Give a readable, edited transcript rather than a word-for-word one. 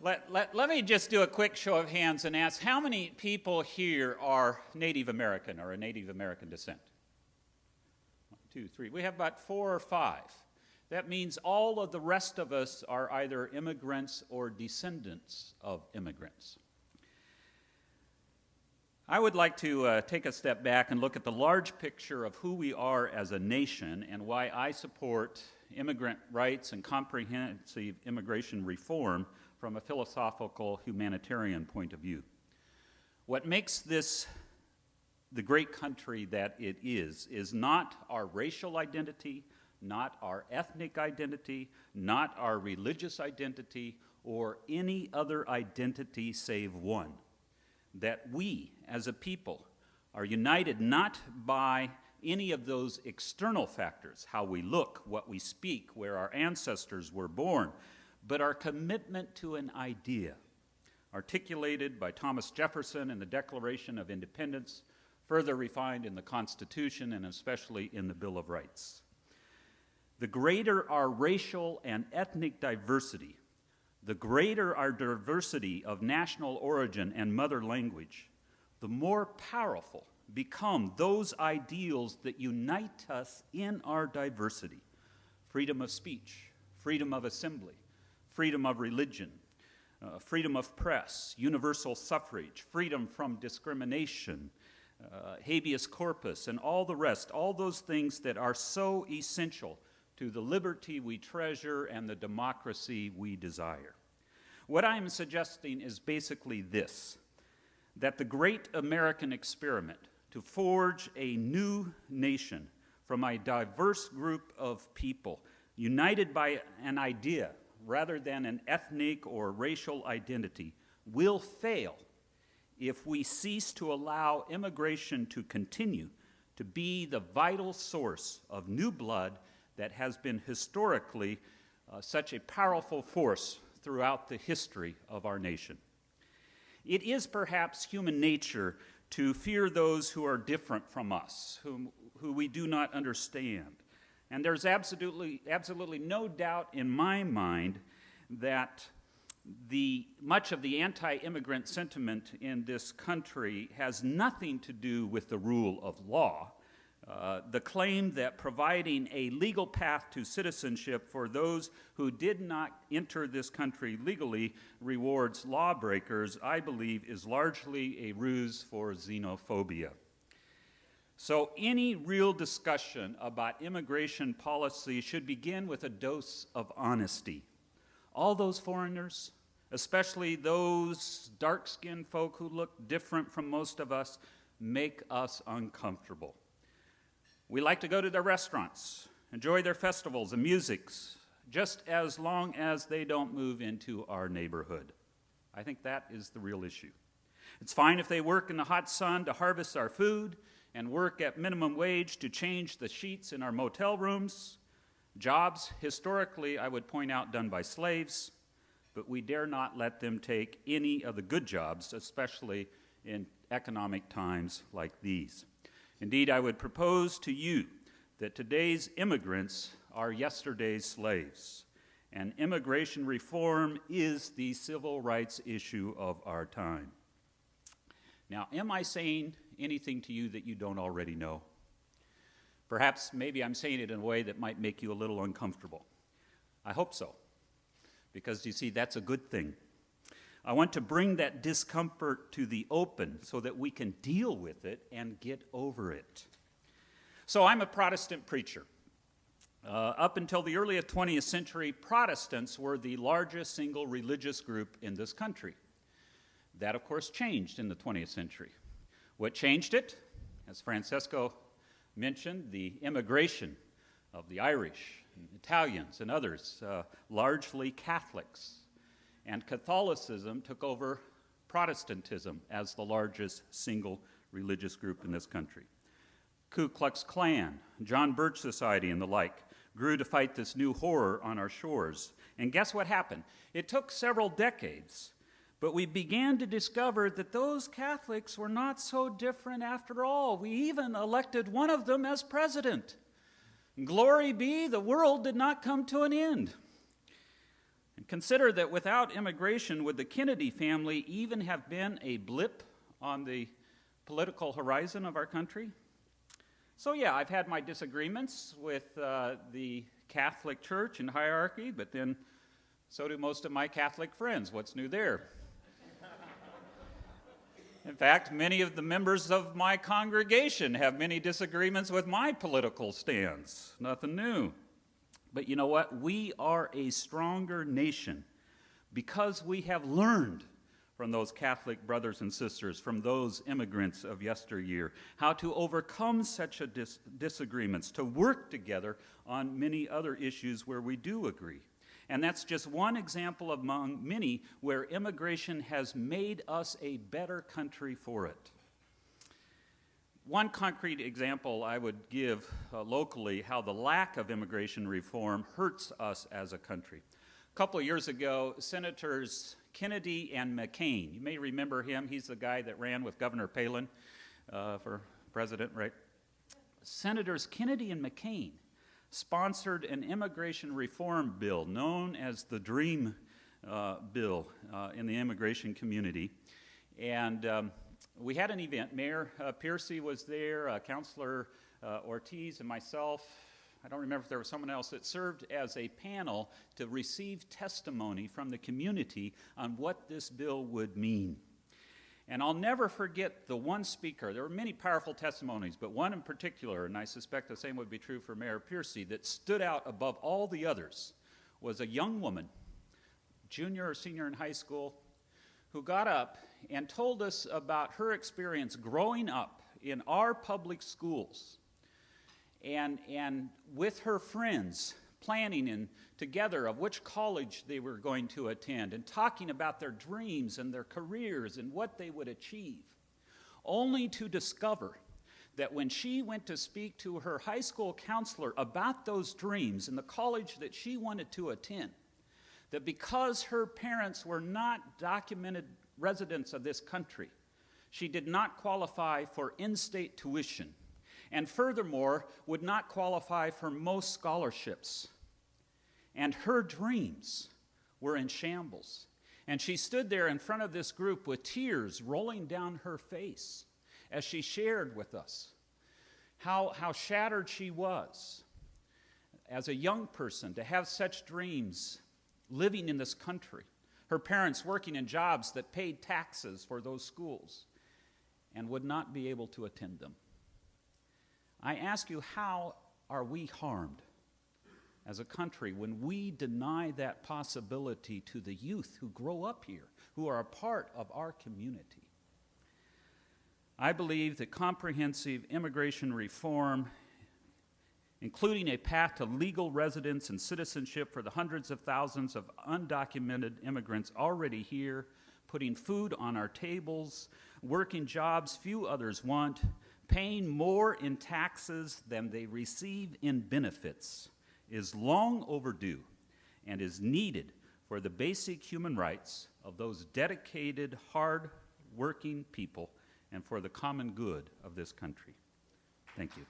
Let me just do a quick show of hands and ask how many people here are Native American or a Native American descent? 1, 2, 3. We have about 4 or 5. That means all of the rest of us are either immigrants or descendants of immigrants. I would like to take a step back and look at the large picture of who we are as a nation and why I support immigrant rights and comprehensive immigration reform from a philosophical humanitarian point of view. What makes this the great country that it is not our racial identity, not our ethnic identity, not our religious identity, or any other identity save one. That we, as a people, are united not by any of those external factors, how we look, what we speak, where our ancestors were born, but our commitment to an idea, articulated by Thomas Jefferson in the Declaration of Independence, further refined in the Constitution and especially in the Bill of Rights. The greater our racial and ethnic diversity, the greater our diversity of national origin and mother language, the more powerful become those ideals that unite us in our diversity. Freedom of speech, freedom of assembly, freedom of religion, freedom of press, universal suffrage, freedom from discrimination, habeas corpus, and all the rest, all those things that are so essential to the liberty we treasure and the democracy we desire. What I am suggesting is basically this, that the great American experiment to forge a new nation from a diverse group of people united by an idea rather than an ethnic or racial identity will fail if we cease to allow immigration to continue to be the vital source of new blood that has been historically such a powerful force throughout the history of our nation. It is perhaps human nature to fear those who are different from us, who we do not understand. And there's absolutely no doubt in my mind that much of the anti-immigrant sentiment in this country has nothing to do with the rule of law. The claim that providing a legal path to citizenship for those who did not enter this country legally rewards lawbreakers, I believe, is largely a ruse for xenophobia. So any real discussion about immigration policy should begin with a dose of honesty. All those foreigners, especially those dark-skinned folk who look different from most of us, make us uncomfortable. We like to go to their restaurants, enjoy their festivals and musics, just as long as they don't move into our neighborhood. I think that is the real issue. It's fine if they work in the hot sun to harvest our food and work at minimum wage to change the sheets in our motel rooms. Jobs, historically, I would point out, done by slaves, but we dare not let them take any of the good jobs, especially in economic times like these. Indeed, I would propose to you that today's immigrants are yesterday's slaves, and immigration reform is the civil rights issue of our time. Now, am I saying anything to you that you don't already know? Perhaps maybe I'm saying it in a way that might make you a little uncomfortable. I hope so, because you see, that's a good thing. I want to bring that discomfort to the open so that we can deal with it and get over it. So I'm a Protestant preacher. Up until the early 20th century, Protestants were the largest single religious group in this country. That, of course, changed in the 20th century. What changed it? As Francesco mentioned, the immigration of the Irish, and Italians, and others, largely Catholics. And Catholicism took over Protestantism as the largest single religious group in this country. Ku Klux Klan, John Birch Society, and the like grew to fight this new horror on our shores. And guess what happened? It took several decades, but we began to discover that those Catholics were not so different after all. We even elected one of them as president. Glory be, the world did not come to an end. And Consider that without immigration, would the Kennedy family even have been a blip on the political horizon of our country? So yeah, I've had my disagreements with the Catholic Church and hierarchy, but then so do most of my Catholic friends. What's new there? In fact, many of the members of my congregation have many disagreements with my political stance. Nothing new. But you know what? We are a stronger nation because we have learned from those Catholic brothers and sisters, from those immigrants of yesteryear, how to overcome such disagreements, to work together on many other issues where we do agree. And that's just one example among many where immigration has made us a better country for it. One concrete example I would give locally how the lack of immigration reform hurts us as a country. A couple of years ago, Senators Kennedy and McCain, you may remember him, he's the guy that ran with Governor Palin for president, right? Senators Kennedy and McCain sponsored an immigration reform bill known as the Dream Bill in the immigration community. And we had an event. Mayor Piercy was there, Councilor Ortiz and myself. I don't remember if there was someone else that served as a panel to receive testimony from the community on what this bill would mean. And I'll never forget the one speaker. There were many powerful testimonies, but one in particular, and I suspect the same would be true for Mayor Piercy, that stood out above all the others, was a young woman, junior or senior in high school, who got up and told us about her experience growing up in our public schools and with her friends planning and together of which college they were going to attend and talking about their dreams and their careers and what they would achieve, only to discover that when she went to speak to her high school counselor about those dreams and the college that she wanted to attend, that because her parents were not documented residents of this country, she did not qualify for in-state tuition, and furthermore, would not qualify for most scholarships. And her dreams were in shambles. And she stood there in front of this group with tears rolling down her face as she shared with us how shattered she was as a young person to have such dreams living in this country. Her parents working in jobs that paid taxes for those schools and would not be able to attend them. I ask you, how are we harmed as a country when we deny that possibility to the youth who grow up here, who are a part of our community? I believe that comprehensive immigration reform, including a path to legal residence and citizenship for the hundreds of thousands of undocumented immigrants already here, putting food on our tables, working jobs few others want, paying more in taxes than they receive in benefits, is long overdue and is needed for the basic human rights of those dedicated, hard-working people and for the common good of this country. Thank you.